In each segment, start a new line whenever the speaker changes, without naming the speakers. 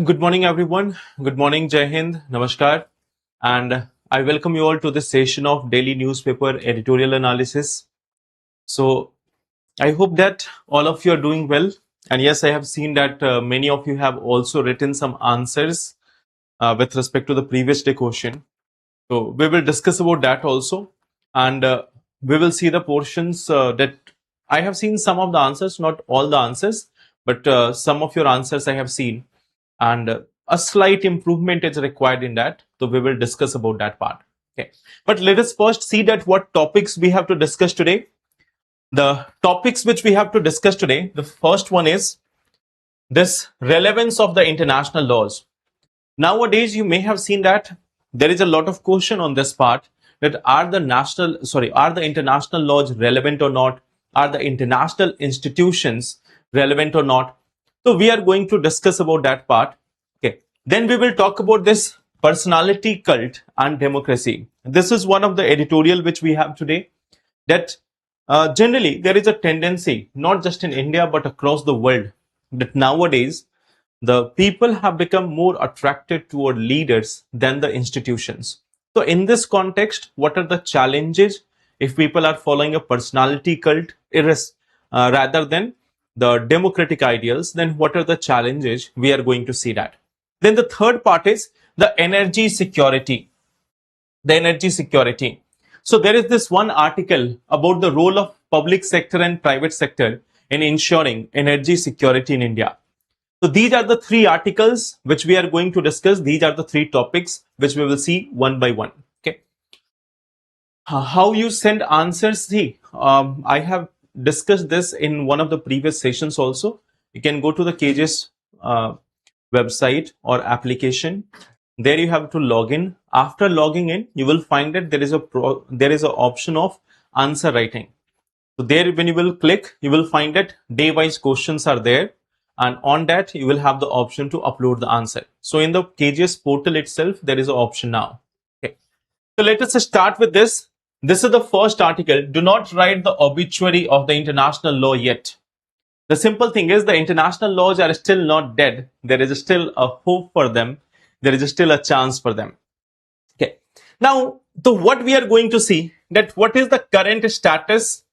Good morning, everyone. Good morning, Jai Hind, Namaskar. And I welcome you all to this session of daily newspaper editorial analysis. So, I hope that all of you are doing well. And yes, I have seen that many of you have also written some answers with respect to the previous day question. So, we will discuss about that also. And we will see the portions that I have seen some of the answers, not all the answers, but some of your answers I have seen and a slight improvement is required in that, so we will discuss about that part. Okay, but let us first see that what topics we have to discuss today. The topics which we have to discuss today, the first one is this relevance of the international laws. Nowadays you may have seen that there is a lot of question on this part, that are the international laws relevant or not, are the international institutions relevant or not. So we are going to discuss about that part. Okay, then we will talk about this personality cult and democracy. This is one of the editorial which we have today, that generally there is a tendency, not just in India but across the world, that nowadays the people have become more attracted toward leaders than the institutions. So, in this context, what are the challenges if people are following a personality cult rather than the democratic ideals? Then, what are the challenges? We are going to see that. Then, the third part is the energy security. The energy security. So, there is this one article about the role of public sector and private sector in ensuring energy security in India. So these are the three articles which we are going to discuss. These are the three topics which we will see one by one. Okay. How you send answers? See, I have discussed this in one of the previous sessions also. You can go to the KGS website or application. There you have to log in. After logging in, you will find that there is an option of answer writing. So there, when you will click, you will find that day-wise questions are there, and on that you will have the option to upload the answer. So in the KGS portal itself, there is an option now. Okay. So let us start with this. This is the first article. Do not write the obituary of the international law yet. The simple thing is the international laws are still not dead. There is still a hope for them. There is still a chance for them. Okay. Now, so what we are going to see, that what is the current status,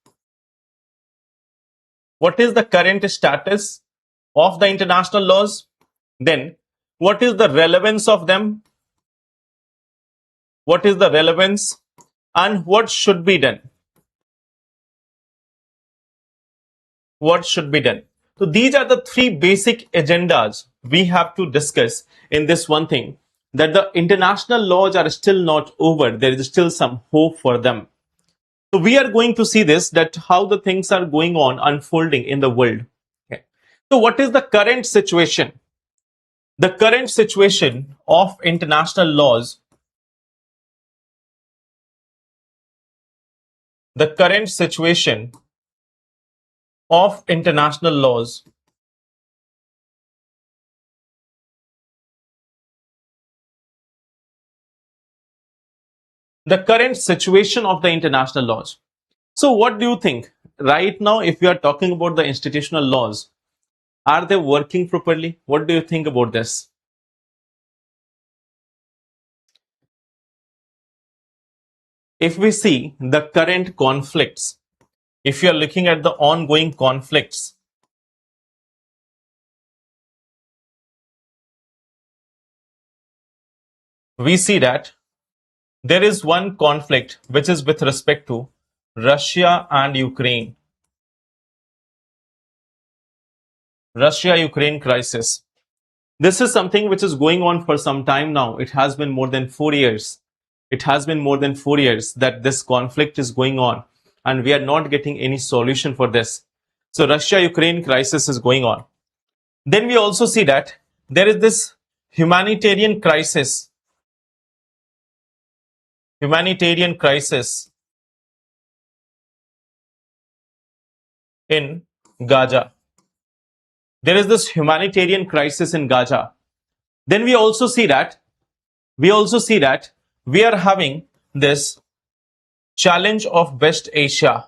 of the international laws, then what is the relevance of them, what is the relevance, and what should be done. So these are the three basic agendas we have to discuss in this one thing, that the international laws are still not over. There is still some hope for them. So we are going to see this, that how the things are going on unfolding in the world. Okay. So what is the current situation? The current situation of international laws, the current situation of international laws, the current situation of the international laws. So what do you think right now, if we are talking about the institutional laws, are they working properly? What do you think about this? If we see the current conflicts, if you are looking at the ongoing conflicts, we see that there is one conflict which is with respect to Russia and Ukraine. Russia-Ukraine crisis. This is something which is going on for some time now. It has been more than 4 years. It has been more than 4 years that this conflict is going on, and we are not getting any solution for this. So Russia-Ukraine crisis is going on. Then we also see that there is this humanitarian crisis. Humanitarian crisis in Gaza. There is this humanitarian crisis in Gaza. Then we also see that we are having this challenge of West Asia.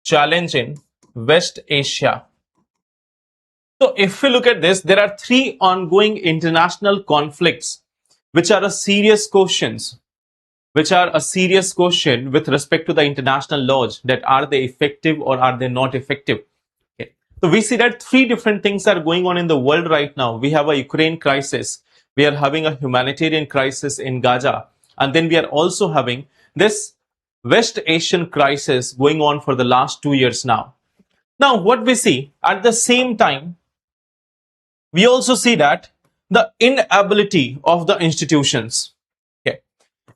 Challenge in West Asia. So if we look at this, there are three ongoing international conflicts which are a serious questions, which are a serious question with respect to the international laws, that are they effective or are they not effective. Okay. So we see that three different things are going on in the world right now. We have a Ukraine crisis, we are having a humanitarian crisis in Gaza, and then we are also having this West Asian crisis going on for the last 2 years now. Now, what we see at the same time, we also see that the inability of the institutions, okay,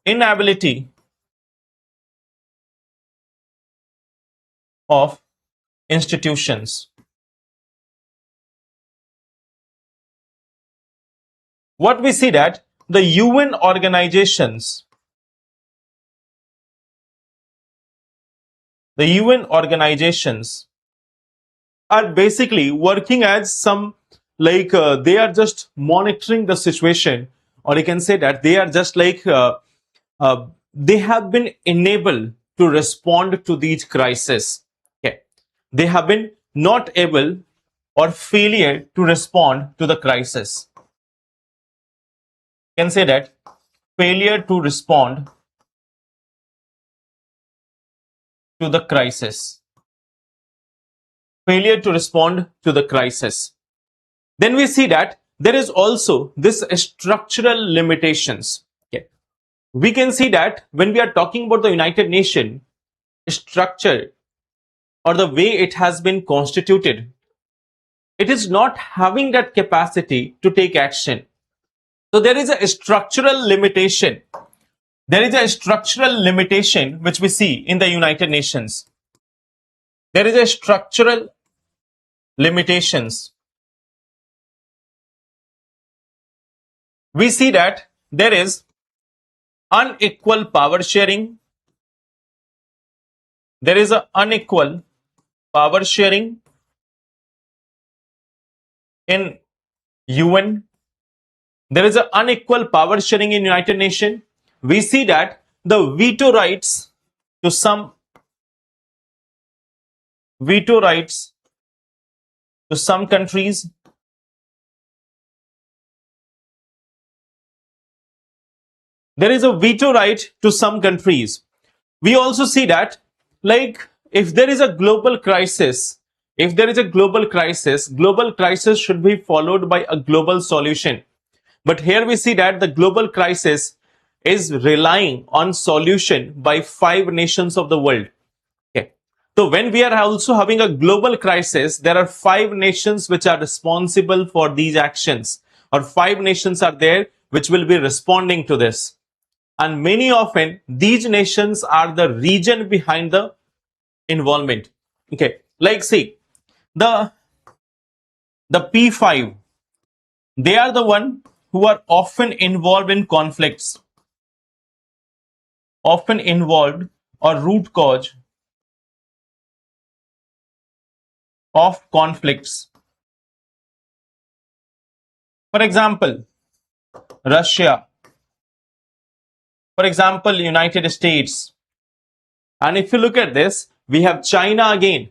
inability of institutions. What we see that the UN organizations, the UN organizations are basically working as some, like they are just monitoring the situation, or you can say that they are just like they have been enabled to respond to these crises. Okay, they have been not able or failure to respond to the crisis. You can say that failure to respond to the crisis. Failure to respond to the crisis. Then we see that there is also this structural limitations. Okay. We can see that when we are talking about the United Nations structure or the way it has been constituted, it is not having that capacity to take action. So there is a structural limitation. There is a structural limitation which we see in the United Nations. There is a structural limitations. We see that there is unequal power sharing. There is an unequal power sharing in UN. There is an unequal power sharing in United Nations. We see that the to some veto rights to some countries. There is a veto right to some countries. We also see that, like, if there is a global crisis, global crisis should be followed by a global solution. But here we see that the global crisis is relying on solution by 5 nations of the world. Okay. So when we are also having a global crisis, there are 5 nations which are responsible for these actions, or 5 nations are there which will be responding to this. And many often these nations are the region behind the involvement. Okay, like see the P5, they are the one who are often involved in conflicts, often involved or root cause of conflicts. For example, Russia, for example, United States. And if you look at this, we have China again.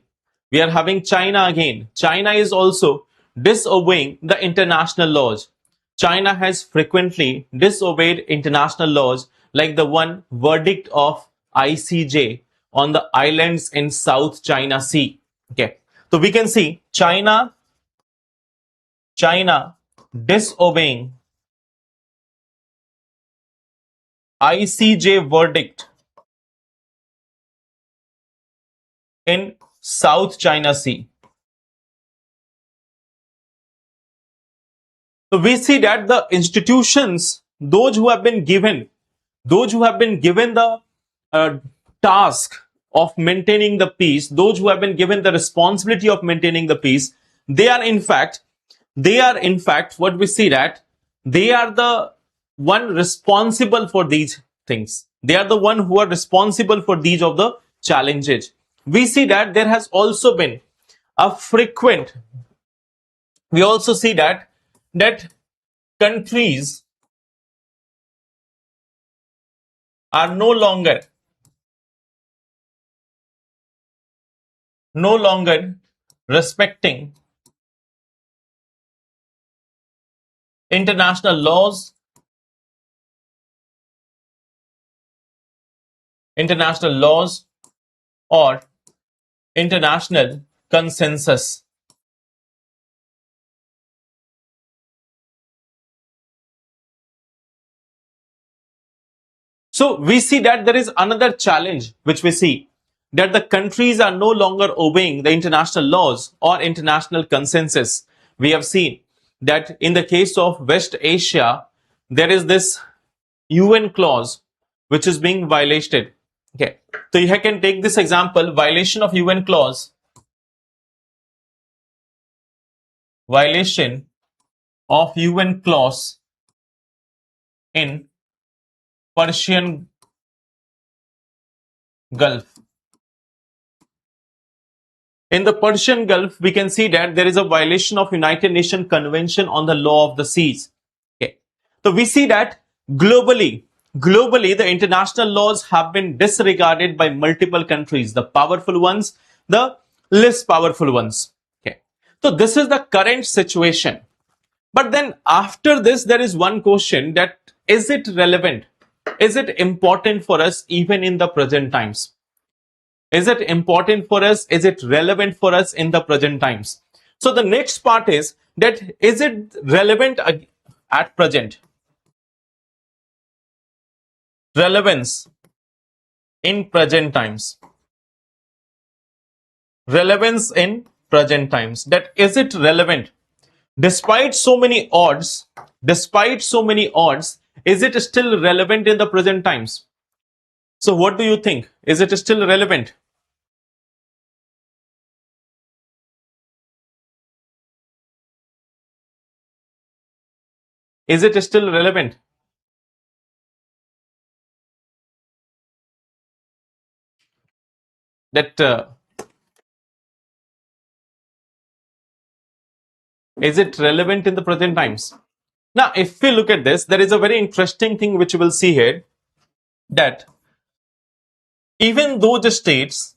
We are having China again. China is also disobeying the international laws. China has frequently disobeyed international laws, like the one verdict of ICJ on the islands in South China Sea. Okay. So we can see China disobeying ICJ verdict in South China Sea. So we see that the institutions, those who have been given the task of maintaining the peace, those who have been given the responsibility of maintaining the peace, they are in fact what we see that they are the one responsible for these things. They are the one who are responsible for these of the challenges. We see that there has also been a frequent, we also see that countries are no longer respecting international laws, international laws, or international consensus. So we see that there is another challenge which we see, that the countries are no longer obeying the international laws or international consensus. We have seen that in the case of West Asia, there is this UN clause which is being violated. Okay, so you can take this example: violation of UN clause, violation of UN clause in Persian Gulf. In the Persian Gulf, we can see that there is a violation of United Nations Convention on the Law of the Seas. Okay, so we see that globally, the international laws have been disregarded by multiple countries, the powerful ones, the less powerful ones. Okay, so this is the current situation. But then after this, there is one question, that is it relevant? Is it important for us even in the present times? Is it important for us? Is it relevant for us in the present times? So the next part is that, is it relevant at present? Relevance in present times. Relevance in present times. That is it relevant? Despite so many odds, is it still relevant in the present times? So what do you think? Is it still relevant? Is it still relevant? That is it relevant in the present times? Now, if we look at this, there is a very interesting thing which we will see here, that even though the states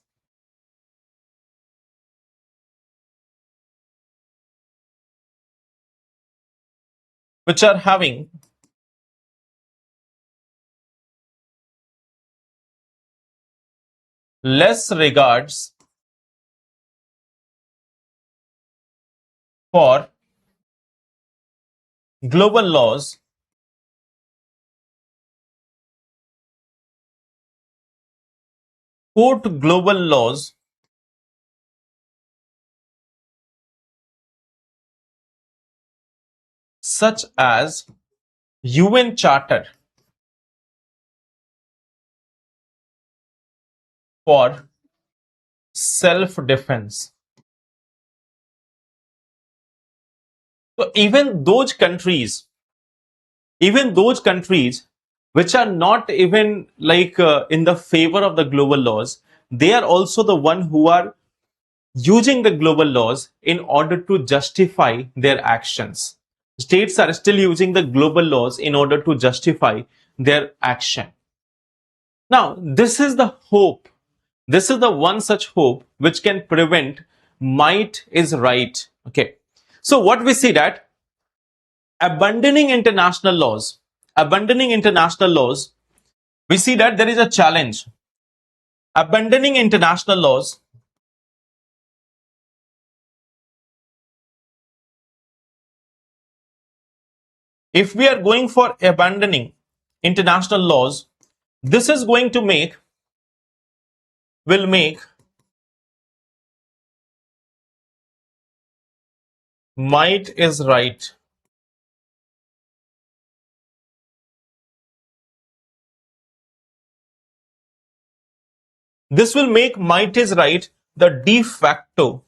which are having less regards for global laws, quote global laws, such as UN Charter for self-defense. So even those countries which are not even like in the favor of the global laws, they are also the one who are using the global laws in order to justify their actions. States are still using the global laws in order to justify their action. Now, this is the hope. This is the one such hope which can prevent might is right. Okay. So what we see, that abandoning international laws, we see that there is a challenge. Abandoning international laws, if we are going for abandoning international laws, this is going to will make might is right. This will make might is right the de facto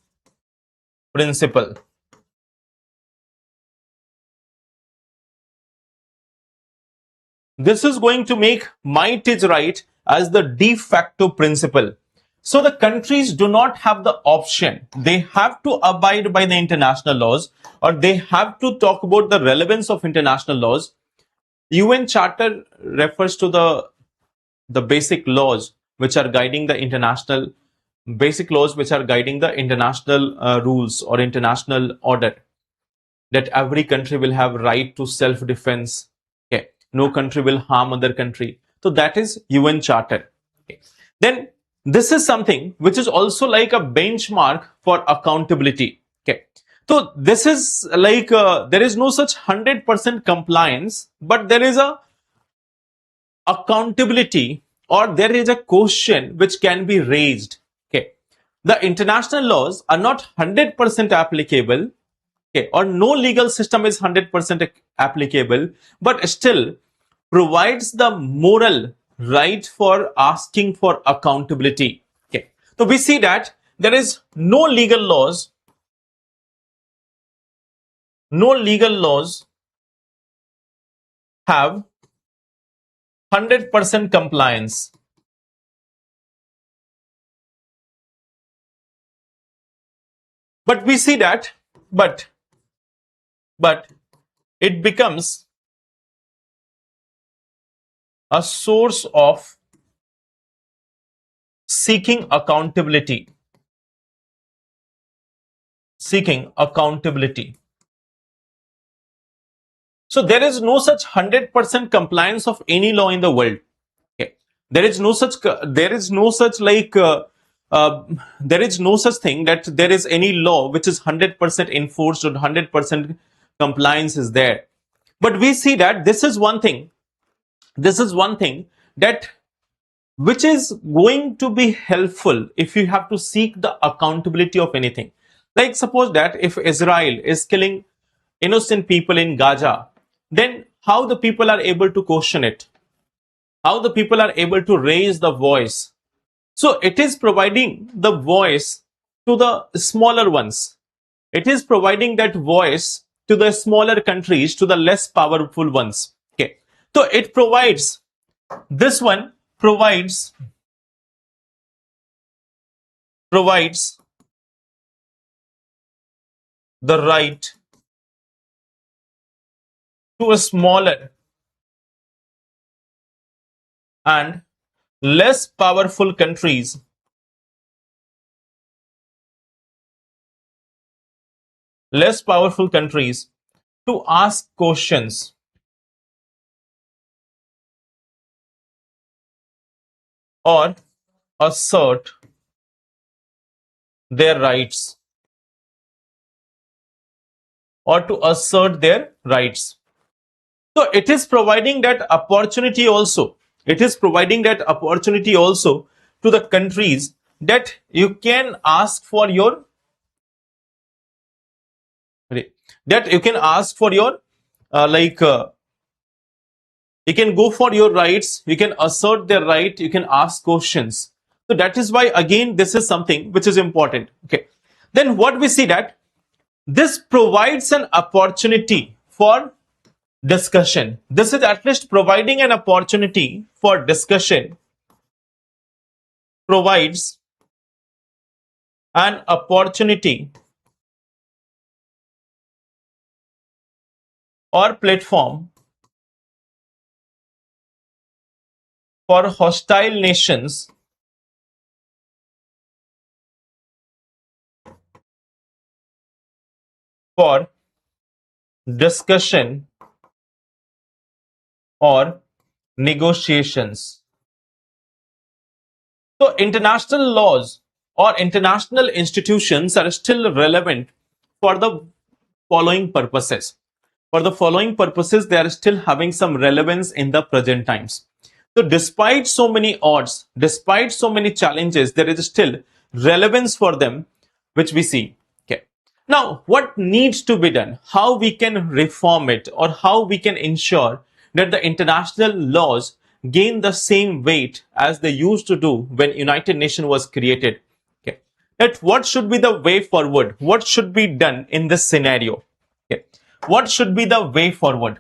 principle. This is going to make might is right as the de facto principle. So the countries do not have the option. They have to abide by the international laws, or they have to talk about the relevance of international laws. UN Charter refers to the basic laws which are guiding the international rules or international order. that every country will have right to self-defense. Okay, no country will harm other country. So that is UN Charter. Okay. Then this is something which is also like a benchmark for accountability. Okay, so this is like there is no such 100% compliance, but there is a accountability, or there is a question which can be raised. Okay, the international laws are not 100% applicable. Okay, or no legal system is 100% applicable, but still provides the moral right for asking for accountability. Okay, so we see that there is no legal laws have 100% compliance. But we see that, but it becomes a source of seeking accountability. So there is no such 100% compliance of any law in the world. Okay, there is no such thing that there is any law which is 100% enforced or 100% compliance is there. But we see that this is one thing that which is going to be helpful if you have to seek the accountability of anything. Like suppose that if Israel is killing innocent people in Gaza, then how the people are able to question it? How the people are able to raise the voice? So it is providing the voice to the smaller ones. It is providing that voice to the smaller countries, to the less powerful ones. Okay, so it provides, this one provides the right to a smaller and less powerful countries to ask questions or assert their rights, So it is providing that opportunity also. It is providing that opportunity also to the countries that you can ask for your you can go for your rights, you can assert their right, you can ask questions. So that is why again this is something which is important. Okay, then what we see that this provides an opportunity for discussion. This is at least providing an opportunity for discussion, provides an opportunity or platform for hostile nations for discussion or negotiations. So international laws or international institutions are still relevant for the following purposes. For the following purposes, they are still having some relevance in the present times. So despite so many odds, despite so many challenges, there is still relevance for them, which we see. Okay. Now, what needs to be done? How we can reform it, or how we can ensure that the international laws gain the same weight as they used to do when United Nations was created. Okay. That what should be the way forward? What should be done in this scenario? Okay. What should be the way forward?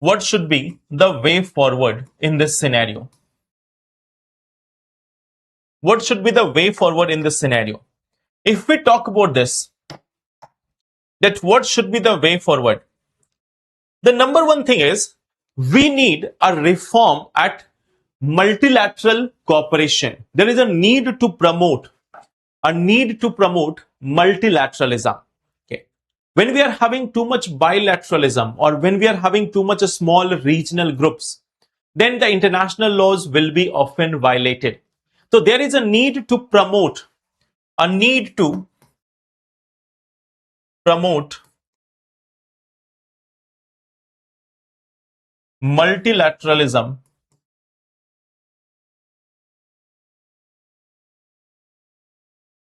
What should be the way forward in this scenario? What should be the way forward in this scenario? If we talk about this, that what should be the way forward? The number one thing is we need a reform at multilateral cooperation. There is a need to promote multilateralism. When we are having too much bilateralism or when we are having too much small regional groups, then the international laws will be often violated. So there is a need to promote, a need to promote multilateralism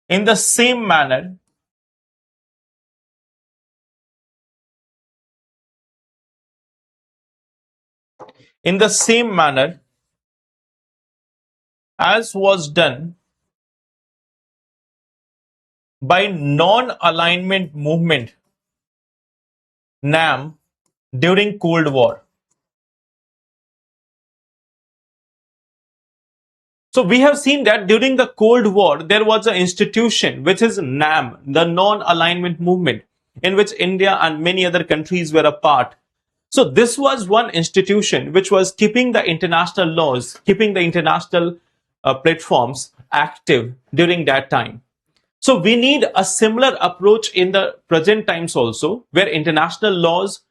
in the same manner in the same manner as was done by non-alignment movement NAM during Cold War. So we have seen that during the Cold War, there was an institution which is NAM, the non-alignment movement, in which India and many other countries were a part. So this was one institution which was keeping the international laws, keeping the international platforms active during that time. So we need a similar approach in the present times also, where international laws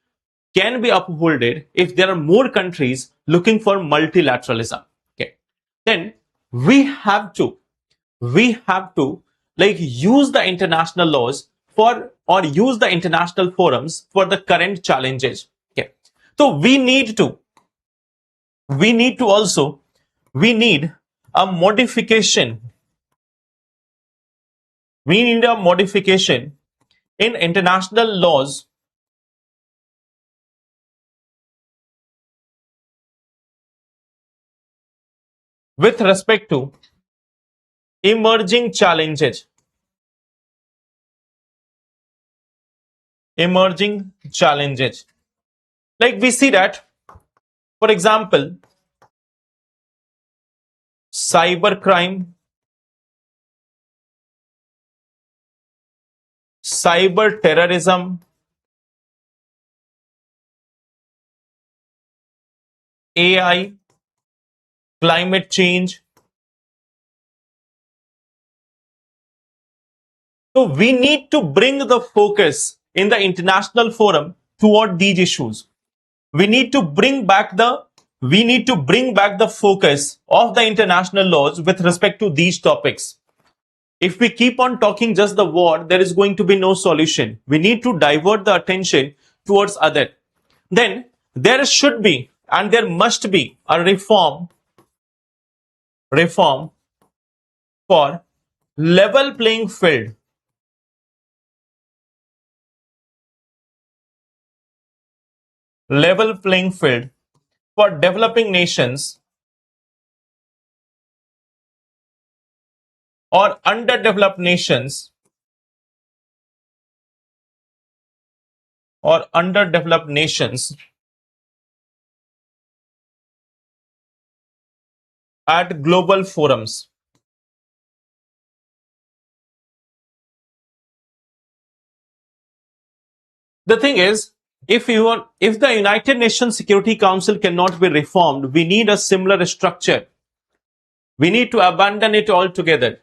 can be upholded if there are more countries looking for multilateralism. Okay. Then we have to like use the international laws for or use the international forums for the current challenges. Okay. So we need a modification. We need a modification in international laws with respect to emerging challenges. Emerging challenges. Like we see that, for example, cybercrime, cyber terrorism, AI, climate change. So we need to bring the focus in the international forum toward these issues. We need to bring back the focus of the international laws with respect to these topics. If we keep on talking just the war, there is going to be no solution. We need to divert the attention towards other. Then there should be and there must be a reform for level playing field. Level playing field for developing nations or underdeveloped nations or underdeveloped nations at global forums. The thing is, if the United Nations Security Council cannot be reformed, we need a similar structure. We need to abandon it altogether.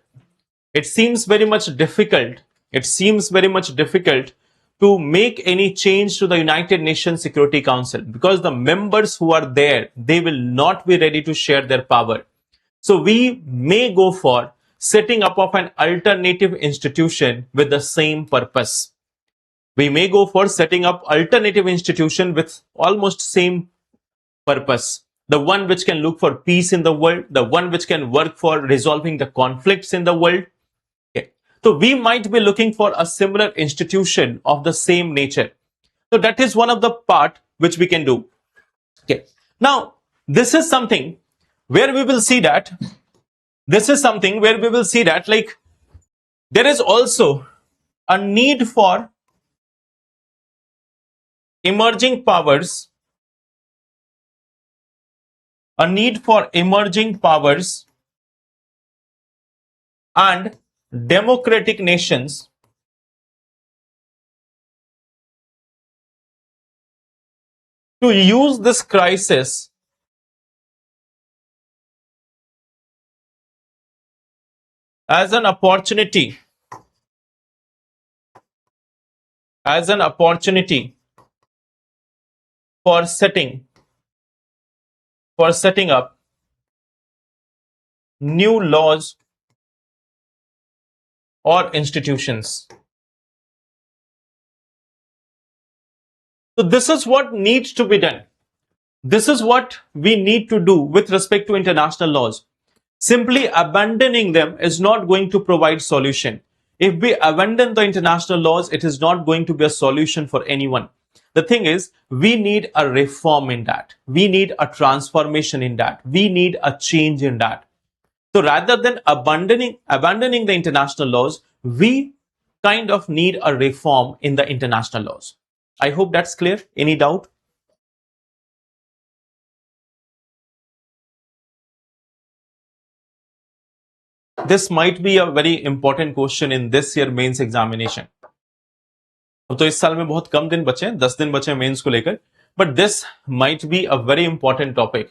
It seems very much difficult. It seems very much difficult to make any change to the United Nations Security Council because the members who are there, they will not be ready to share their power. So we may go for setting up of an alternative institution with the same purpose. We may go for setting up alternative institution with almost same purpose. The one which can look for peace in the world, the one which can work for resolving the conflicts in the world. Okay. So we might be looking for a similar institution of the same nature. So that is one of the part which we can do. Okay. Now, this is something where we will see that like there is also a need for emerging powers, and democratic nations to use this crisis as an opportunity as an opportunity for setting up new laws or institutions. So this is what needs to be done. This is what we need to do with respect to international laws. Simply abandoning them is not going to provide solution. If we abandon the international laws, it is not going to be a solution for anyone. The thing is, we need a reform in that. We need a transformation in that. We need a change in that. So rather than abandoning the international laws, we kind of need a reform in the international laws. I hope that's clear. Any doubt? This might be a very important question in this year mains examination. तो इस साल में बहुत कम दिन बचे हैं, 10 दिन बचे हैं मेंस को लेकर, but this might be a very important topic.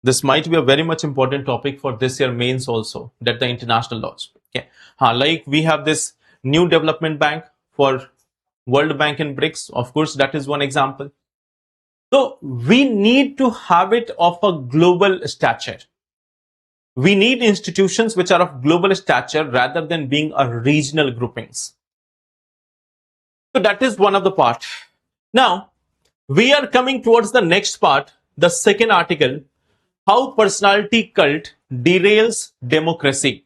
This might be a very much important topic for this year mains also, that the international laws. Okay. Like we have this new development bank for World Bank and BRICS. Of course, that is one example. So we need to have it of a global stature. We need institutions which are of global stature rather than being a regional groupings. So that is one of the part. Now, we are coming towards the next part, the second article, how personality cult derails democracy.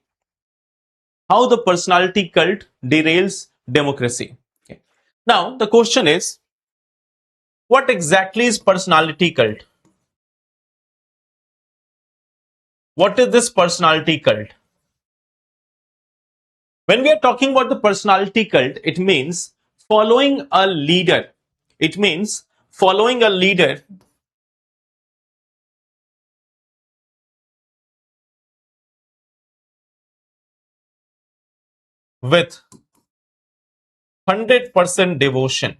How the personality cult derails democracy. Okay. Now, the question is, what exactly is personality cult? What is this personality cult? When we are talking about the personality cult, it means following a leader. It means following a leader with 100% devotion.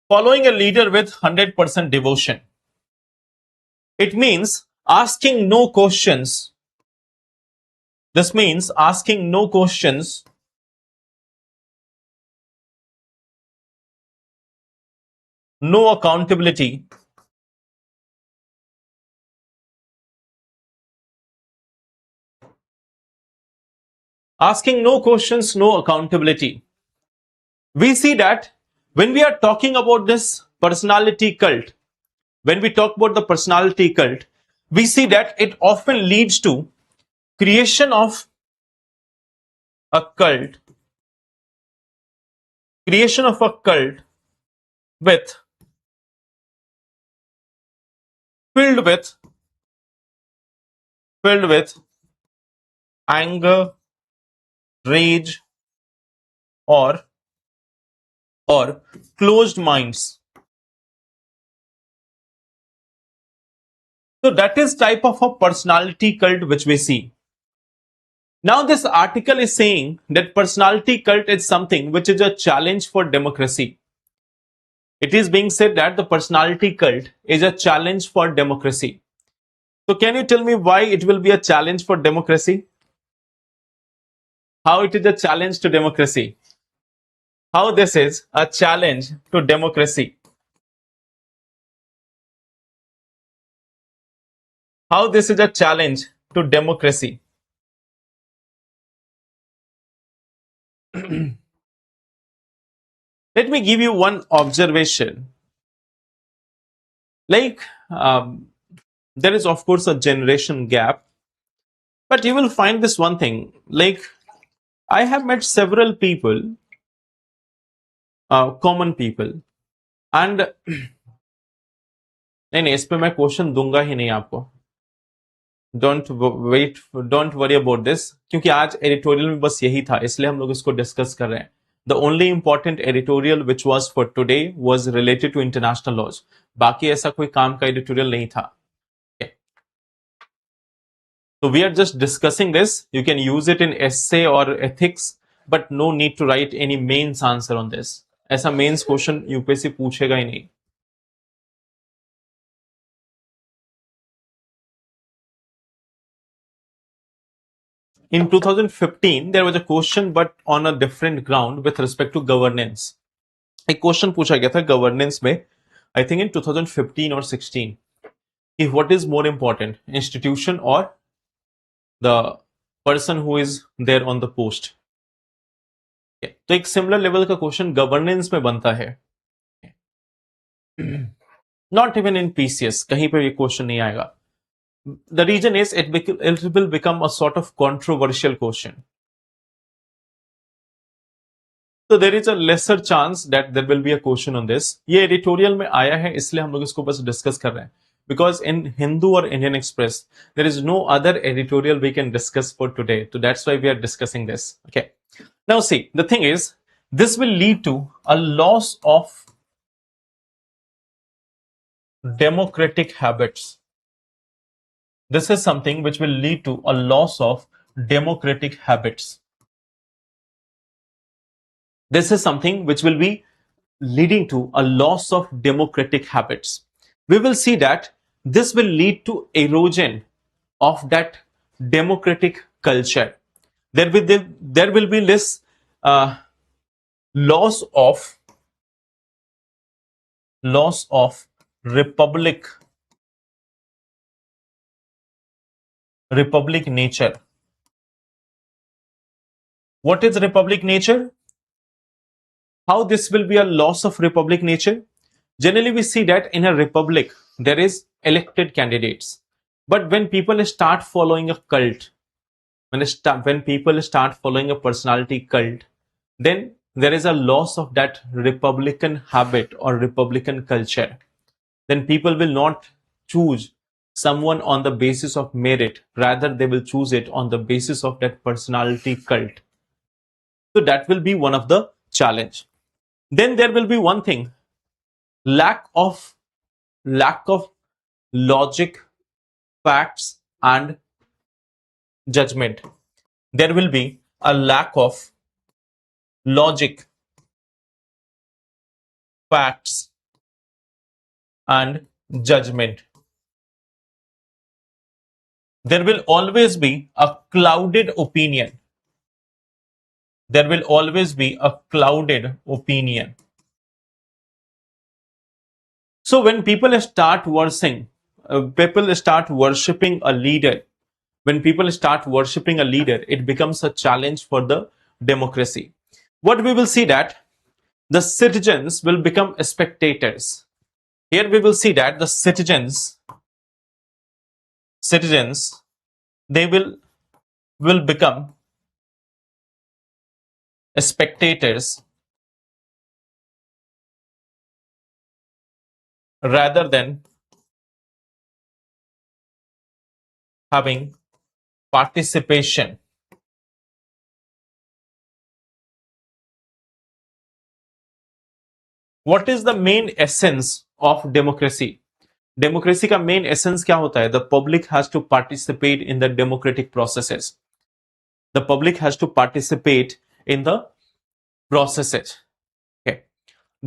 Following a leader with 100% devotion. It means asking no questions. This means asking no questions, no accountability, asking no questions, no accountability. We see that when we are talking about this personality cult, when we talk about the personality cult, we see that it often leads to creation of a cult, with filled with anger, rage, or closed minds. So that is type of a personality cult which we see. Now this article is saying that personality cult is something which is a challenge for democracy. It is being said that the personality cult is a challenge for democracy. So can you tell me why it will be a challenge for democracy? How it is a challenge to democracy? How this is a challenge to democracy? How this is a challenge to democracy? Let me give you one observation. Like, there is of course a generation gap, but you will find this one thing. Like, I have met several people, common people, and नहीं इस पे मैं question दूंगा ही नहीं आपको. Don't worry about this, क्योंकि आज editorial में बस यही था, इसलिए हम लोग इसको डिस्कस कर रहे हैं. The only important editorial which was for today was related to international laws. बाकी ऐसा कोई काम का एडिटोरियल नहीं था. So we are just discussing this. You can use it in essay or ethics, but no need to write any mains answer on this. ऐसा mains question UPSC पूछेगा ही नहीं. in 2015 there was a question but on a different ground with respect to governance. एक question पूछा गया था governance में, I think in 2015 और 16, कि what is more important, institution और the person who is there on the post. तो एक सिमिलर लेवल का क्वेश्चन गवर्नेंस में बनता है, नॉट इवन इन पीसीएस, कहीं पे ये क्वेश्चन नहीं आएगा. The reason is it will become a sort of controversial question. So there is a lesser chance that there will be a question on this. ये editorial में आया है इसलिए हम लोग इसको बस डिस्कस कर रहे हैं. Because in Hindu or Indian Express, there is no other editorial we can discuss for today. So that's why we are discussing this. Okay. Now see, the thing is, this will lead to a loss of democratic habits. This is something which will lead to a loss of democratic habits. This is something which will be leading to a loss of democratic habits. We will see that this will lead to erosion of that democratic culture. There will be this loss of republic nature. What is republic nature? How this will be a loss of republic nature? Generally we see that in a republic there is elected candidates, but when people start following a cult, when people start following a personality cult, then there is a loss of that republican habit or republican culture. Then people will not choose someone on the basis of merit, rather they will choose it on the basis of that personality cult. So that will be one of the challenge. Then there will be one thing, lack of logic, facts and judgment. There will be a lack of logic, facts and judgment. There will always be a clouded opinion. There will always be a clouded opinion. So when people start worshipping a leader, when people start worshipping a leader, it becomes a challenge for the democracy. What we will see that the citizens will become spectators. Here we will see that the citizens they will become spectators rather than having participation. What is the main essence of democracy? Democracy का main essence क्या होता है? The public has to participate in the democratic processes. The public has to participate in the processes. Okay.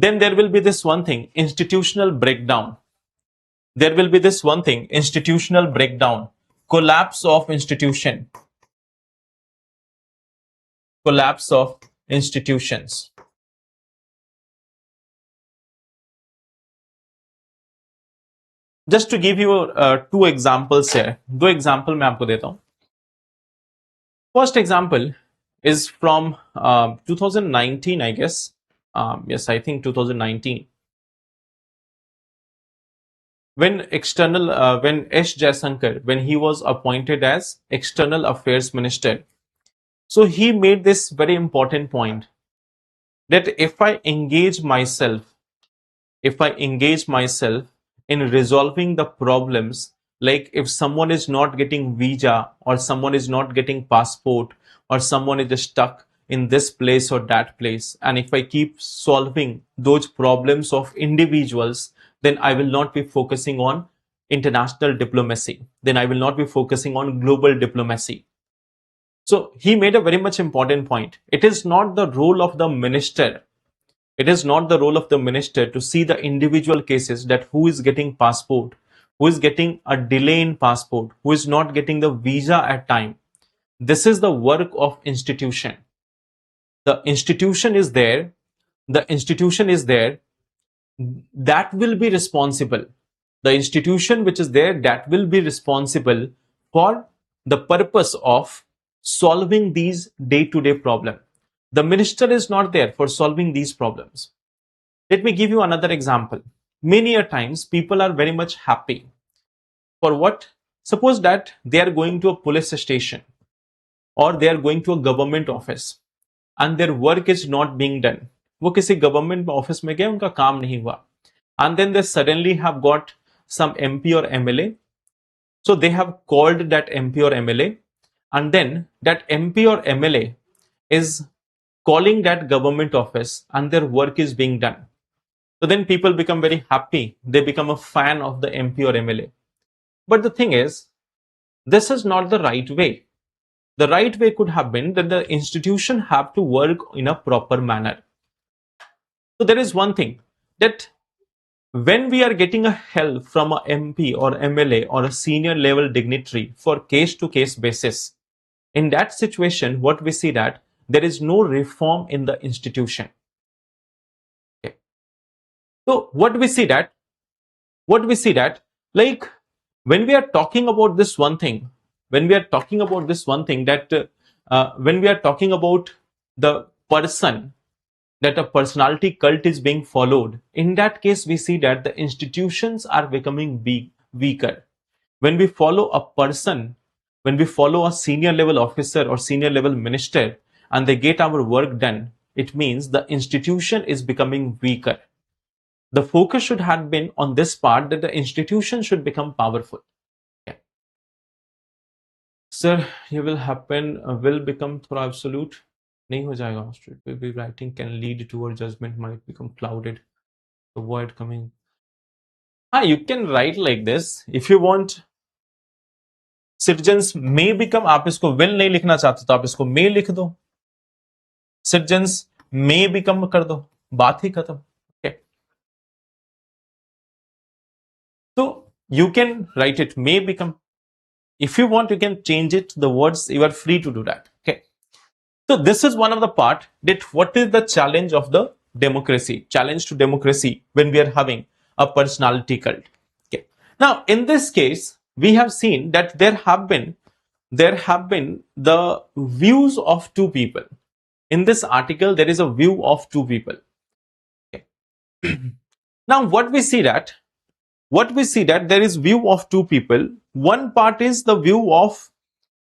Then there will be this one thing, institutional breakdown. There will be this one thing, institutional breakdown, collapse of institution, collapse of institutions. Just to give you two examples here, दो example मैं आपको देता हूं. First example is from 2019, I guess. Yes, I think 2019. When S. Jaishankar, when he was appointed as External Affairs Minister, so he made this very important point that if I engage myself in resolving the problems, like if someone is not getting visa or someone is not getting passport, or someone is stuck in this place or that place, and if I keep solving those problems of individuals, then I will not be focusing on international diplomacy. Then I will not be focusing on global diplomacy. So he made a very much important point. It is not the role of the minister. It is not the role of the minister to see the individual cases, that who is getting passport, who is getting a delay in passport, who is not getting the visa at time. This is the work of institution. The institution is there. The institution is there. That will be responsible. The institution which is there, that will be responsible for the purpose of solving these day-to-day problems. The minister is not there for solving these problems. Let me give you another example. Many a times people are very much happy. For what? Suppose that they are going to a police station or they are going to a government office and their work is not being done. वो किसी government office में गए, उनका काम नहीं हुआ. And then they suddenly have got some MP or MLA. So they have called that MP or MLA, and then that MP or MLA is calling that government office and their work is being done. So then people become very happy. They become a fan of the MP or MLA. But the thing is, this is not the right way. The right way could have been that the institution have to work in a proper manner. So there is one thing, that when we are getting a help from a MP or MLA or a senior level dignitary for case to case basis, in that situation, what we see that there is no reform in the institution. Okay. So what we see that, like when we are talking about this one thing, when we are talking about the person, that a personality cult is being followed, in that case we see that the institutions are becoming weaker. When we follow a person, when we follow a senior level officer or senior level minister and they get our work done, it means the institution is becoming weaker. The focus should have been on this part, that the institution should become powerful. Okay. Sir, ये will become थोड़ा absolute. नहीं हो जाएगा. Street writing can lead to or judgment might become clouded. Avoid coming. You can write like this if you want. Citizens may become, आप इसको will नहीं लिखना चाहते तो आप इसको may लिख दो. Citizens may become कर दो, बात ही खत्म. Okay. So you can write it may become. If you want, you can change it. The words, you are free to do that. Okay. So this is one of the part, that what is the challenge of the democracy, challenge to democracy when we are having a personality cult. Okay. Now in this case, we have seen that there have been the views of two people. In this article, there is a view of two people. Okay. Now what we see that there is view of two people. One part is the view of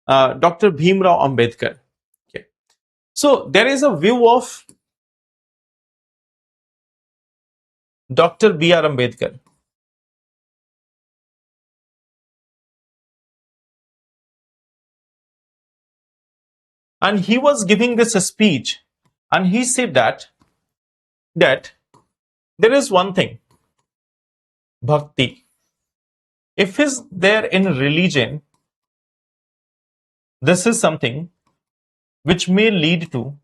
Dr. Bhimrao Ambedkar. Okay. So there is a view of Dr. B.R. Ambedkar. And he was giving this speech, and he said that there is one thing, bhakti. If is there in religion, this is something which may lead to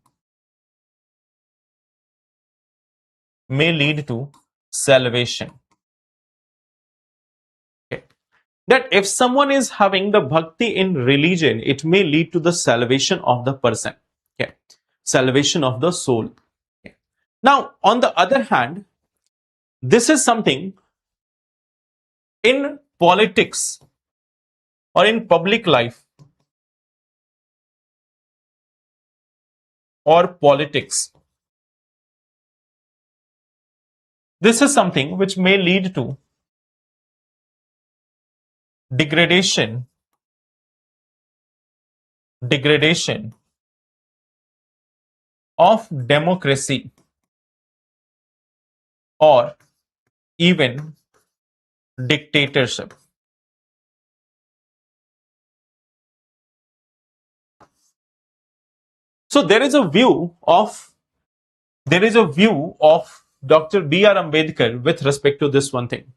salvation. Okay. That if someone is having the bhakti in religion, it may lead to the salvation of the person. Okay. Salvation of the soul. Okay. Now, on the other hand, this is something in politics or in public life or politics. This is something which may lead to degradation of democracy or even dictatorship. So there is a view of Dr. B.R. Ambedkar with respect to this one thing.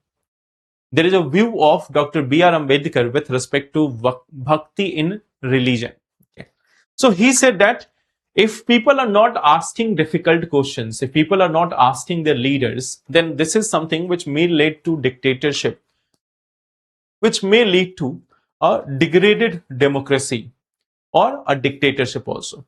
There is a view of Dr. B.R. Ambedkar with respect to bhakti in religion. Okay. So he said that if people are not asking difficult questions, if people are not asking their leaders, then this is something which may lead to dictatorship, which may lead to a degraded democracy. or a dictatorship also.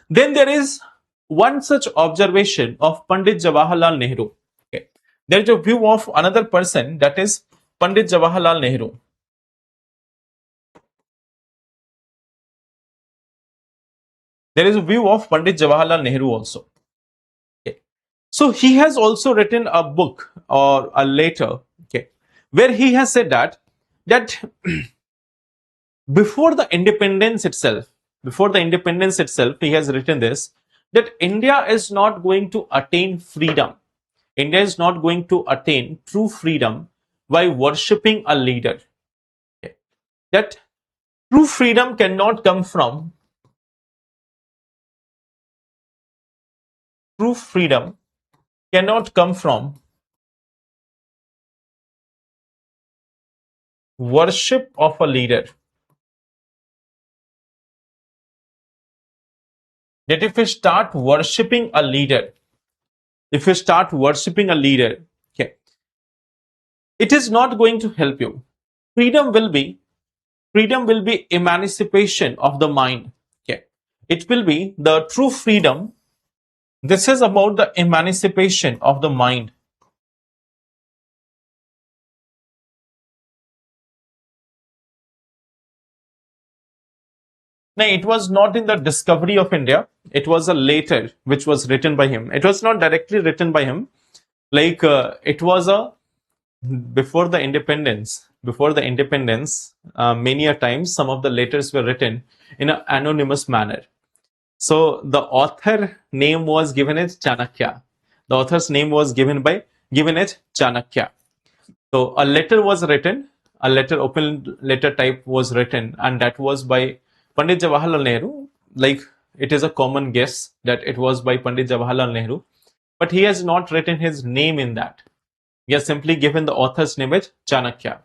Then there is one such observation of Pandit Jawaharlal Nehru. Okay. There is a view of another person, that is Pandit Jawaharlal Nehru. There is a view of Pandit Jawaharlal Nehru also. Okay. So he has also written a book or a letter, okay, where he has said that before the independence itself, he has written this, that India is not going to attain freedom. India is not going to attain true freedom by worshipping a leader. Okay. That true freedom cannot come from worship of a leader. That if you start worshipping a leader, okay, it is not going to help you. Freedom will be emancipation of the mind. Okay, it will be the true freedom. This is about the emancipation of the mind. No, it was not in the discovery of India. It was a letter which was written by him. It was not directly written by him. Like it was a before the independence. Many a times some of the letters were written in an anonymous manner. So the author name was given as Chanakya. The author's name was given as Chanakya. So a letter was written, open letter type was written, and that was by Pandit Jawaharlal Nehru. Like it is a common guess that it was by Pandit Jawaharlal Nehru, but he has not written his name in that. He has simply given the author's name as Chanakya.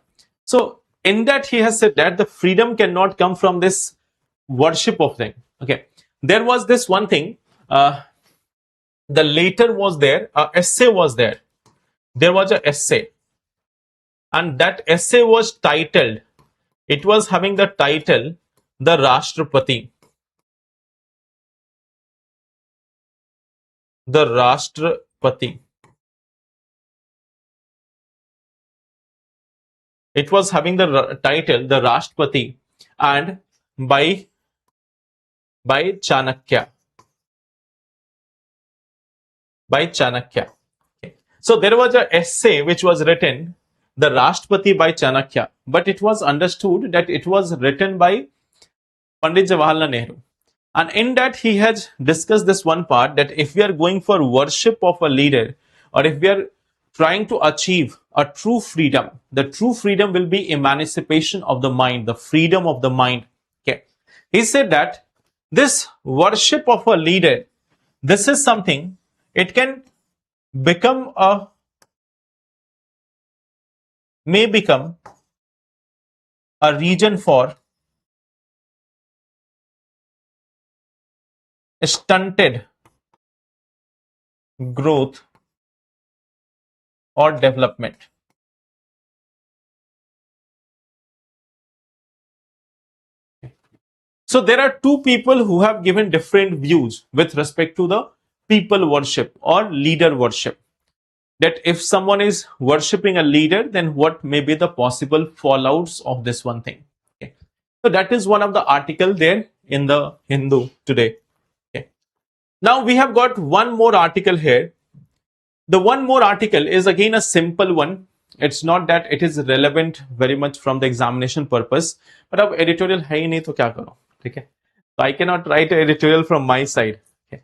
So in that he has said that the freedom cannot come from this worship of them. Okay, there was this one thing. The letter was there. Essay was there. There was an essay, and that essay was titled. It was having the title "The Rashtrapati." The Rashtrapati. It was having the title "The Rashtrapati" and by Chanakya. By Chanakya. Okay. So there was an essay which was written, "The Rashtrapati" by Chanakya, but it was understood that it was written by Pandit Jawaharlal Nehru. And in that he has discussed this one part, that if we are going for worship of a leader, or if we are trying to achieve a true freedom, the true freedom will be emancipation of the mind, the freedom of the mind. Okay. He said that this worship of a leader, this is something, it can become may become a reason for stunted growth or development. So there are two people who have given different views with respect to the people worship or leader worship. That if someone is worshipping a leader, then what may be the possible fallouts of this one thing. Okay. So that is one of the article there in the Hindu today. Okay. Now we have got one more article here. The one more article is again a simple one. It's not that it is relevant very much from the examination purpose, but अब editorial है ही नहीं तो क्या करो, ठीक है? So I cannot write an editorial from my side. Okay.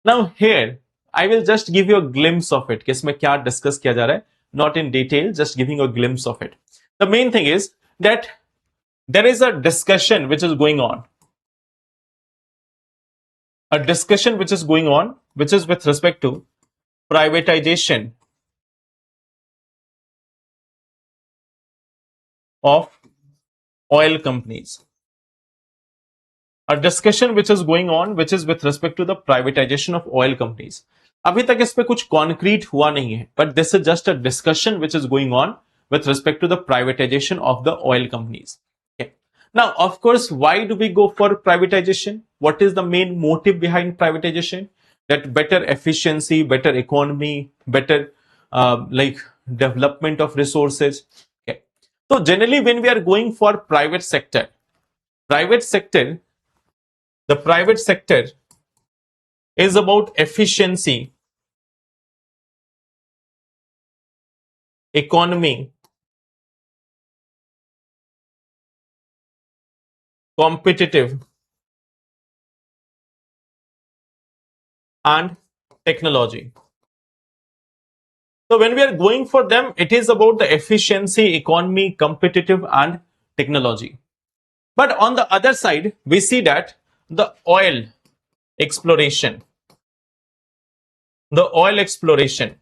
Now here I will just give you a glimpse of it. कि इसमें क्या discuss किया जा रहा है? Not in detail, just giving a glimpse of it. The main thing is that there is a discussion which is going on. A discussion which is going on, which is with respect to privatization of oil companies. A discussion which is going on, which is with respect to the privatization of oil companies. अभी तक इस पे कुछ concrete हुआ नहीं है, but this is just a discussion which is going on with respect to the privatization of the oil companies. Okay. Now, of course, why do we go for privatization? What is the main motive behind privatization? That better efficiency, better economy, better like development of resources. Okay. So generally, when we are going for private sector, the private sector is about efficiency, economy, competitive, and technology. So when we are going for them, it is about the efficiency, economy, competitive, and technology. But on the other side, we see that the exploration, oil exploration,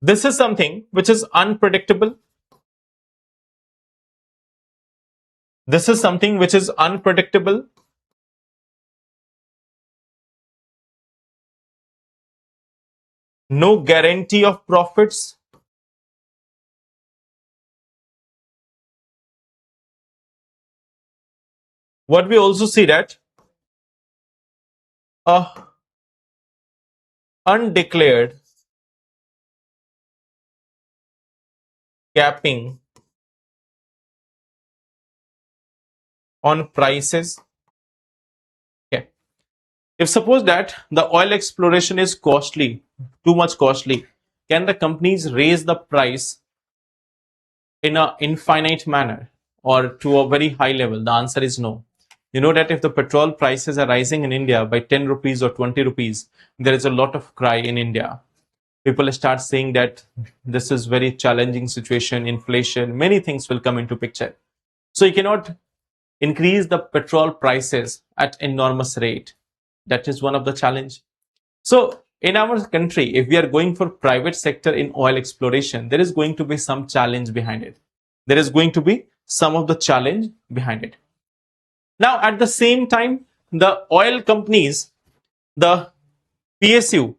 this is something which is unpredictable. This is something which is unpredictable. No guarantee of profits. What we also see that undeclared capping on prices. Okay. If suppose that the oil exploration is costly, too much costly, can the companies raise the price in an infinite manner or to a very high level? The answer is no. You know that if the petrol prices are rising in India by 10 rupees or 20 rupees, there is a lot of cry in India. People start saying that this is very challenging situation, inflation, many things will come into picture. So you cannot increase the petrol prices at enormous rate. That is one of the challenge. So in our country, if we are going for private sector in oil exploration, there is going to be some challenge behind it. There is going to be some of the challenge behind it. Now, at the same time, the oil companies, the PSU,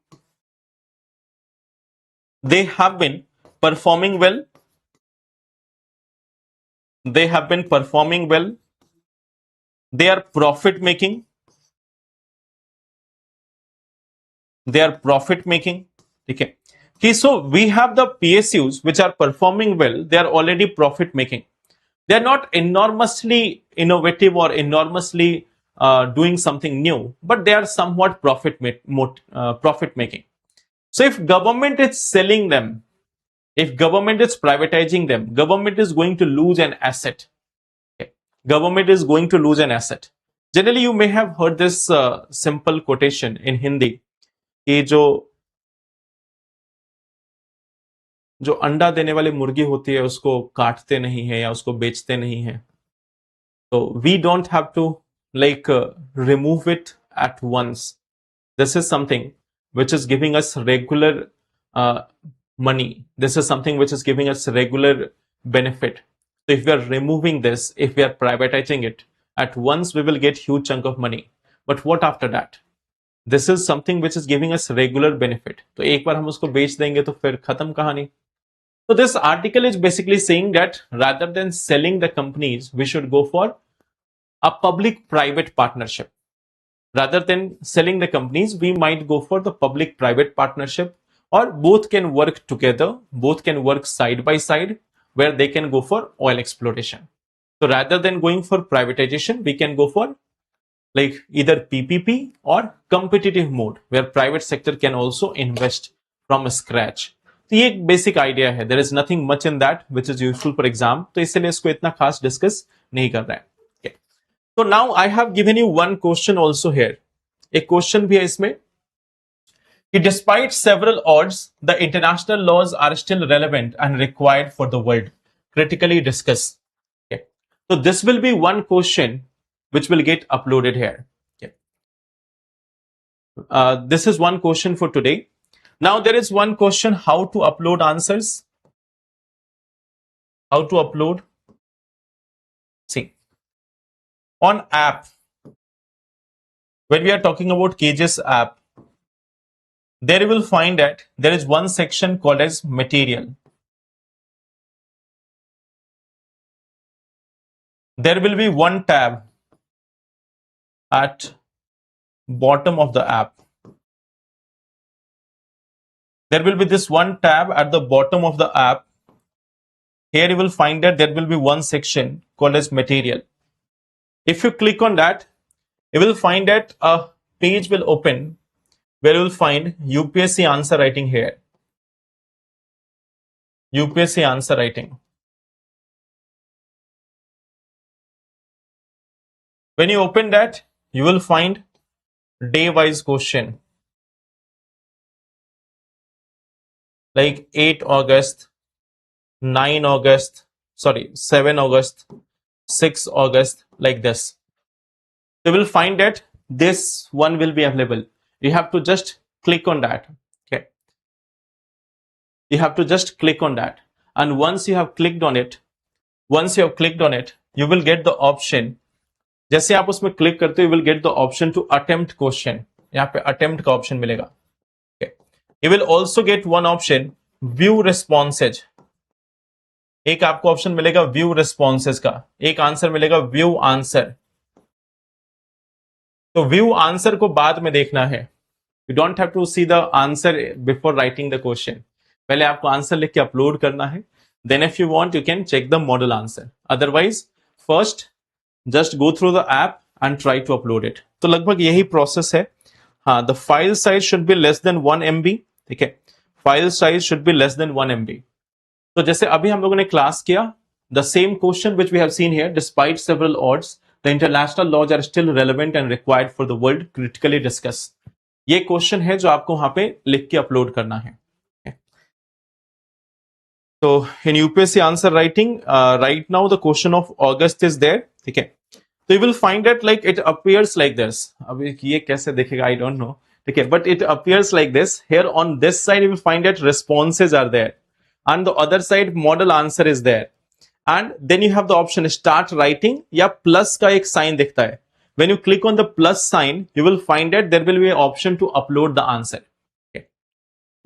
they have been performing well. They have been performing well. They are profit making. They are profit making. Okay. Okay, so we have the PSUs which are performing well. They are already profit making. They are not enormously innovative or enormously doing something new, but they are somewhat profit making. So if government is selling them, if government is privatizing them, government is going to lose an asset. Okay. Government is going to lose an asset. Generally, you may have heard this simple quotation in Hindi. कि जो अंडा देने वाली मुर्गी होती है उसको काटते नहीं है या उसको बेचते नहीं है. So we don't have to like remove it at once. This is something which is giving us regular money. This is something which is giving us regular benefit. So if we are removing this, if we are privatizing it, at once we will get huge chunk of money. But what after that? This is something which is giving us regular benefit. तो एक बार हम उसको बेच देंगे तो फिर खत्म कहानी. So this article is basically saying that rather than selling the companies, we should go for a public-private partnership. Rather than selling the companies, we might go for the public-private partnership, or both can work together, both can work side by side, where they can go for oil exploration. So rather than going for privatization, we can go for like either PPP or competitive mode, where private sector can also invest from scratch. तो ये एक basic idea है. There is nothing much in that which is useful for exam, तो इसलिए इसको इतना खास discuss नहीं कर रहे हैं. तो now I have given you one question also here. एक क्वेश्चन भी है इसमें कि despite several odds the international laws are still relevant and required for the world. Critically discuss. So this will be one question which will get uploaded here. Okay. This is one question for today. Now there is one question, how to upload answers. How to upload. See, on app, when we are talking about KGS app, there you will find that there is one section called as material. there will be one tab at bottom of the app. There will be this one tab at the bottom of the app. Here you will find that there will be one section called as material. If you click on that, you will find that a page will open where you will find UPSC answer writing here. UPSC answer writing. When you open that, you will find day-wise question. Like 8 August, 9 August, 7 August, 6 August, like this. You will find that this one will be available. You have to just click on that. Okay. You have to just click on that. And once you have clicked on it, you will get the option. जैसे आप उसमें click करते हो, you will get the option to attempt question. यहाँ पे attempt का option मिलेगा. Okay. You will also get one option, view responses. एक आपको ऑप्शन मिलेगा व्यू रिस्पॉन्सेज का, एक आंसर मिलेगा व्यू आंसर. तो व्यू आंसर को बाद में देखना है. You don't have to see the answer before writing the question. पहले आपको आंसर लिख के अपलोड करना है. Then if you want you can check the model answer. Otherwise first just go through the app and try to upload it. तो लगभग यही process है. हाँ, the file size should be less than 1 MB. ठीक है, file size should be less than 1 MB. तो जैसे अभी हम लोगों ने क्लास किया, the same question which we have seen here, despite several odds the international laws are still relevant and required for the world, critically discuss. ये question है जो आपको वहां पे लिख के अपलोड करना है. तो in UPSC answer writing right now the question of August is there. ठीक है, तो you will find that like it appears like this. अब ये कैसे दिखेगा आई डोंट नो. ठीक है, but it appears like this. Here on this side you will find that responses are there. And the other side model answer is there, and then you have the option start writing या plus का एक sign दिखता है. When you click on the plus sign, you will find that there will be an option to upload the answer. Okay.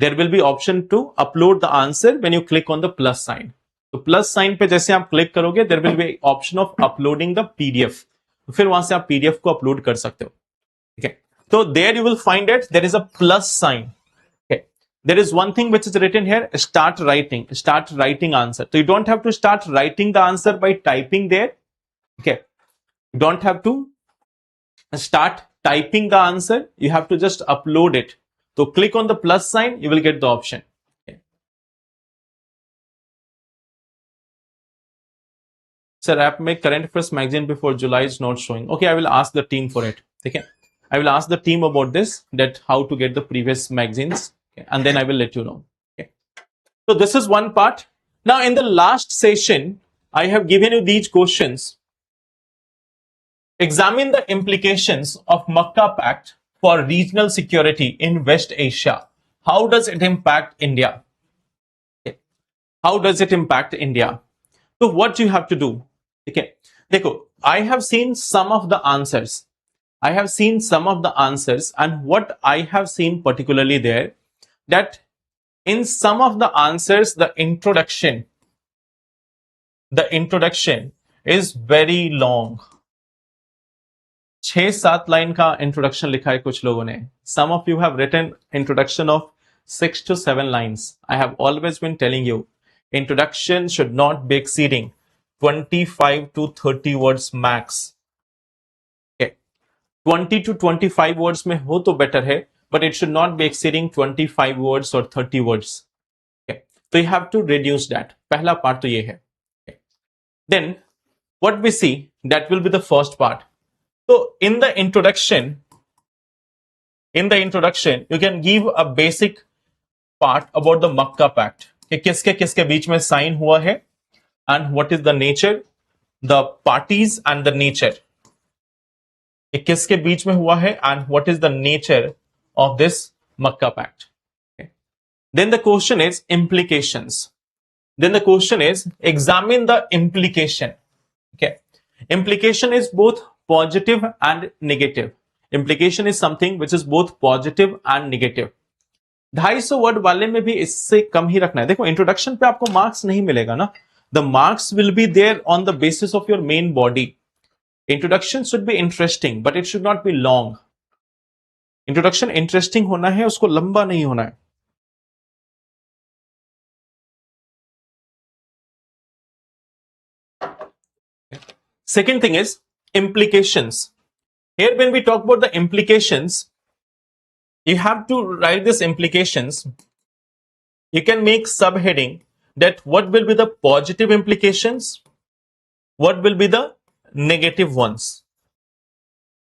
There will be option to upload the answer when you click on the plus sign. तो plus sign पे जैसे आप click करोगे, there will be option of uploading the PDF. फिर वहां से आप PDF को upload कर सकते हो. ठीक है, तो there you will find that there is a plus sign. There is one thing which is written here, start writing answer. So you don't have to start writing the answer by typing there. Okay. You don't have to start typing the answer. You have to just upload it. So click on the plus sign, you will get the option. Okay. Sir, app make current affairs magazine before July is not showing. Okay, I will ask the team for it. Okay. I will ask the team about this, that how to get the previous magazines. And then I will let you know. Okay. So this is one part. Now in the last session, I have given you these questions. Examine the implications of Makkah Pact for regional security in West Asia. How does it impact India? Okay. How does it impact India? So what you have to do? Okay. Dekho, I have seen some of the answers. And what I have seen particularly there, that in some of the answers, the introduction is very long. 6-7 line का introduction लिखा है कुछ लोगों ने. Some of you have written introduction of 6 to 7 lines. I have always been telling you, introduction should not be exceeding 25 to 30 words max. Okay. 20 to 25 words में हो तो better है, but it should not be exceeding 25 words or 30 words. Okay. So you have to reduce that. पहला part तो ये है. Okay. Then what we see, that will be the first part. So in the introduction, you can give a basic part about the Makkah Pact. कि किसके किसके बीच में sign हुआ है, and what is the nature, the parties and the nature. कि किसके बीच में हुआ है and what is the nature of this Makkah Pact. Okay. Then the question is implications. Then the question is examine the implication. Okay. Implication is both positive and negative. Implication is something which is both positive and negative. 250 word वाले में भी इससे कम ही रखना है. देखो introduction पे आपको marks नहीं मिलेगा ना. The marks will be there on the basis of your main body. Introduction should be interesting, but it should not be long. Introduction interesting होना है, उसको लंबा नहीं होना है. Second thing is implications. Here when we talk about the implications, you have to write this implications. You can make subheading that what will be the positive implications, what will be the negative ones.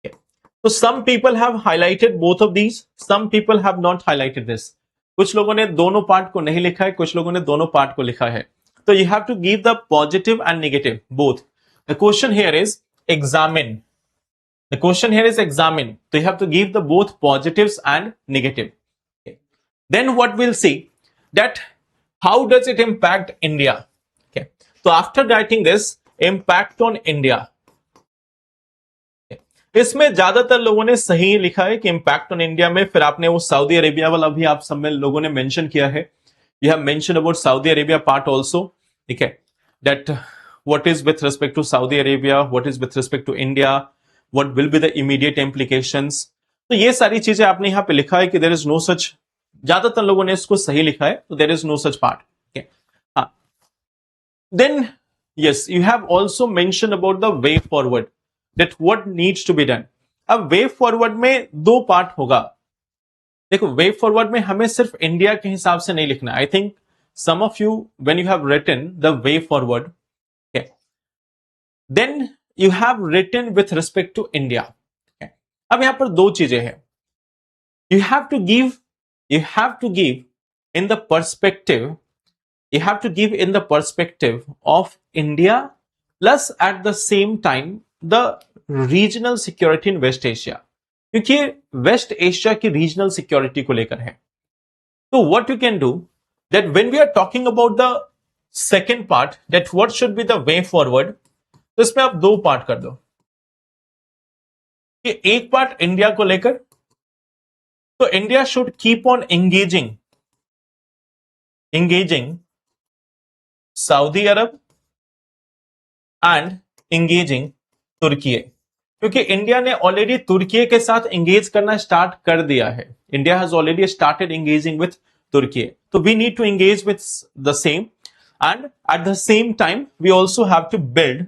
Okay. So some people have highlighted both of these, some people have not highlighted this. कुछ लोगों ने दोनों part को नहीं लिखा है, कुछ लोगों ने दोनों पार्ट को लिखा है. So you have to give the positive and negative both. The question here is examine. The question here is examine. So you have to give the both positives and negative. Okay. Then what we'll see that how does it impact India? Okay. So after writing this, impact on India. Okay. इसमें ज्यादातर लोगों ने सही लिखा है कि impact on India में, फिर आपने वो सऊदी अरेबिया वाला भी आप सब में लोगों ने मेंशन किया है. You have mentioned about Saudi Arabia part also. Okay. That what is with respect to Saudi Arabia, what is with respect to India, what will be the immediate implications. तो ये सारी चीजें आपने यहाँ पे लिखा है कि there is no such, ज्यादातर लोगों ने इसको सही लिखा है, तो there is no such part. Okay. Then yes, you have also mentioned about the way forward, that what needs to be done. अब way forward में दो पार्ट होगा. देखो वे फॉरवर्ड में हमें सिर्फ इंडिया के हिसाब से नहीं लिखना. I think some of you when you have written the way forward, then you have written with respect to India. अब यहां पर दो चीजें हैं. You have to give in the perspective, you have to give in the perspective of India plus at the same time the regional security in West Asia, क्योंकि West Asia की regional security को लेकर है. तो what you can do that when we are talking about the second part, that what should be the way forward, तो इसमें आप दो पार्ट कर दो कि एक पार्ट इंडिया को लेकर, तो India should keep on engaging Saudi Arab and engaging तुर्की, क्योंकि इंडिया ने ऑलरेडी तुर्की के साथ एंगेज करना स्टार्ट कर दिया है. India has already started engaging with Turkey, तो we need to engage with the same and at the same time we also have to build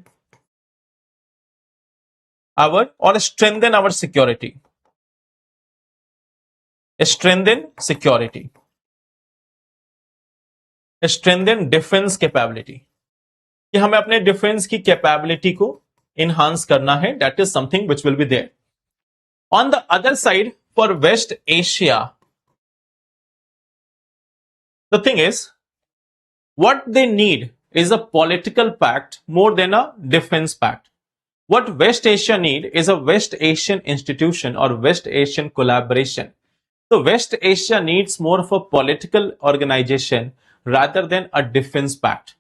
our और strengthen our security. Strengthen security, strengthen defence capability, कि हमें अपने defence की capability को enhance करना है. That is something which will be there. On the other side, for West Asia, the thing is, what they need is a political pact more than a defense pact. What West Asia need is a West Asian institution or West Asian collaboration. So West Asia needs more of a political organization rather than a defense pact.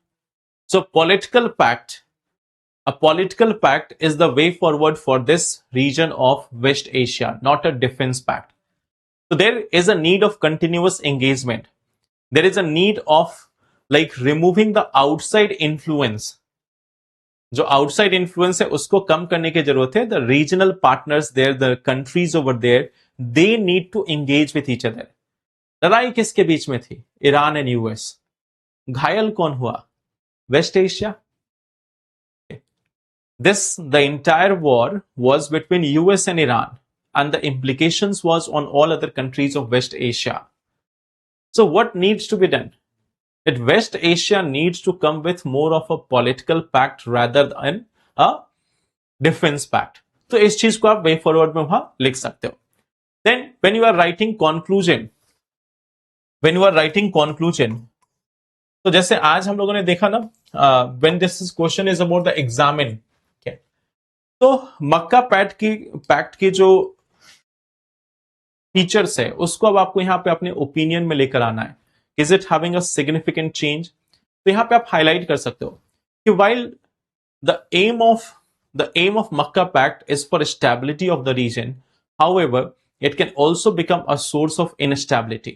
So a political pact is the way forward for this region of West Asia, not a defense pact. So there is a need of continuous engagement. There is a need of like removing the outside influence. जो outside influence है उसको कम करने की जरूरत है. The regional partners there, the countries over there, they need to engage with each other. लड़ाई किसके बीच में थी? Iran and US. घायल कौन हुआ? West Asia. The entire war was between US and Iran, and the implications was on all other countries of West Asia. So what needs to be done? That West Asia needs to come with more of a political pact rather than a defense pact. तो इस चीज को आप way forward में वहां लिख सकते हो. Then when you are writing conclusion, तो जैसे आज हम लोगों ने देखा ना, when this question is about the examine, तो मक्का पैक्ट की जो फीचर्स है उसको अब आपको यहां पे अपने ओपिनियन में लेकर आना है. Is it having a significant change? तो यहां पे आप हाईलाइट कर सकते हो कि while the aim of Makkah Pact is for stability of the region, however, it can also become a source of instability.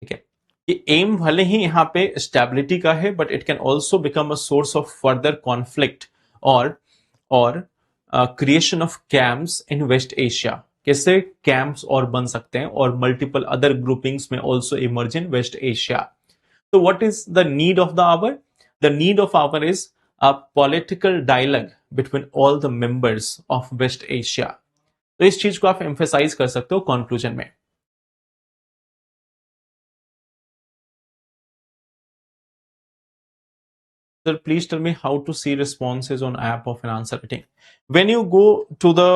Okay. कि एम भले ही यहाँ पे स्टेबिलिटी का है, but it can also become a source of further conflict और creation of camps in West Asia. कैसे कैंप्स और बन सकते हैं और मल्टीपल अदर ग्रुपिंग्स में also emerge in West Asia. तो what is the need of the hour? The need of hour is a political dialogue between all the members of West Asia. तो इस चीज को आप एम्फेसाइज कर सकते हो कंक्लूजन में। Sir, please tell me how to see responses on app of an answer writing. When you go to the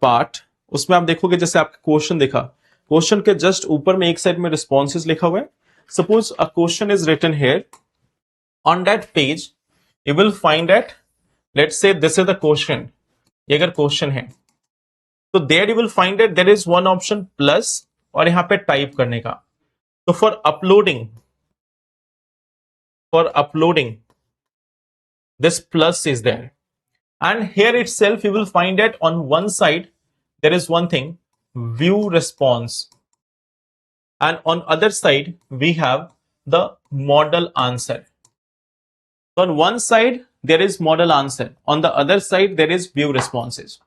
part, उसमें आप देखोगे जैसे आपका क्वेश्चन देखा, क्वेश्चन के जस्ट ऊपर में एक साइड में रिस्पॉन्सेज लिखा हुआ है। Suppose a question is written here, on that page you will find that, let's say this is the question, ये अगर क्वेश्चन है तो there you will find that there is one option plus और यहां पे टाइप करने का। तो for uploading this plus is there, and here itself you will find that on one side there is one thing, view response, and on other side we have the model answer. So on one side there is model answer, on the other side there is view responses.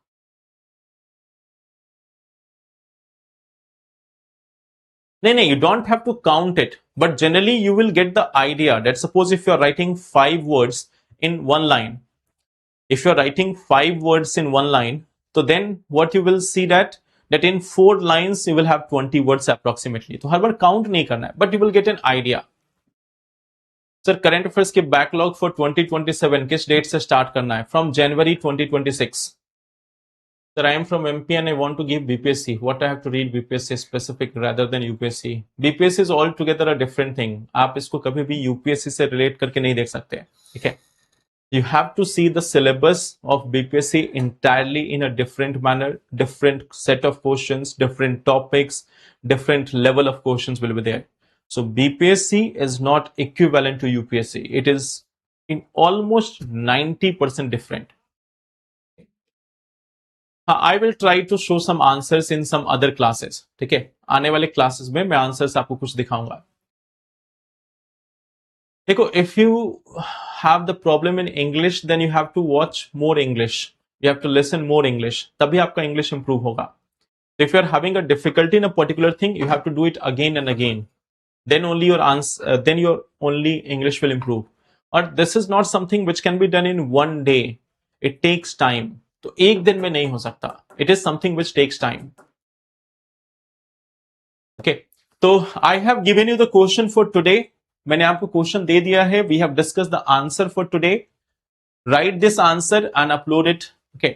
No, you don't have to count it, but generally you will get the idea that suppose if you are writing 5 words in one line, if you are writing 5 words in one line, so then what you will see that in 4 lines you will have 20 words approximately. तो हर बार count नहीं करना है, but you will get an idea. Sir, current affairs के backlog for 2027 किस date से start करना है? From January 2026. Sir, I am from MP and I want to give BPSC. What I have to read BPSC specific rather than UPSC? BPSC is altogether a different thing. आप इसको कभी भी UPSC से relate करके नहीं देख सकते, ठीक है? You have to see the syllabus of BPSC entirely in a different manner, different set of questions, different topics, different level of questions will be there. So BPSC is not equivalent to UPSC. It is in almost 90% different. I will try to show some answers in some other classes. ठीक है, आने वाले classes में मैं answers आपको कुछ दिखाऊंगा। देखो, if you have the problem in English, then you have to watch more English. You have to listen more English. तभी आपका English improve होगा. If you are having a difficulty in a particular thing, you have to do it again and again. Then only your answer, then your only English will improve. Or this is not something which can be done in one day. It takes time. तो एक दिन में नहीं हो सकता. It is something which takes time. Okay. तो I have given you the question for today. मैंने आपको क्वेश्चन दे दिया है. We have discussed the answer for today. Write this answer and upload it. Okay.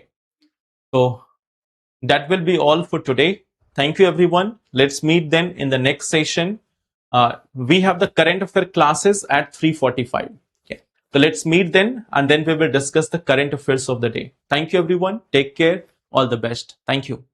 So that will be all for today. Thank you everyone. Let's meet then in the next session. We have the current affair classes at 3:45. Okay. So let's meet then and then we will discuss the current affairs of the day. Thank you everyone. Take care. All the best. Thank you.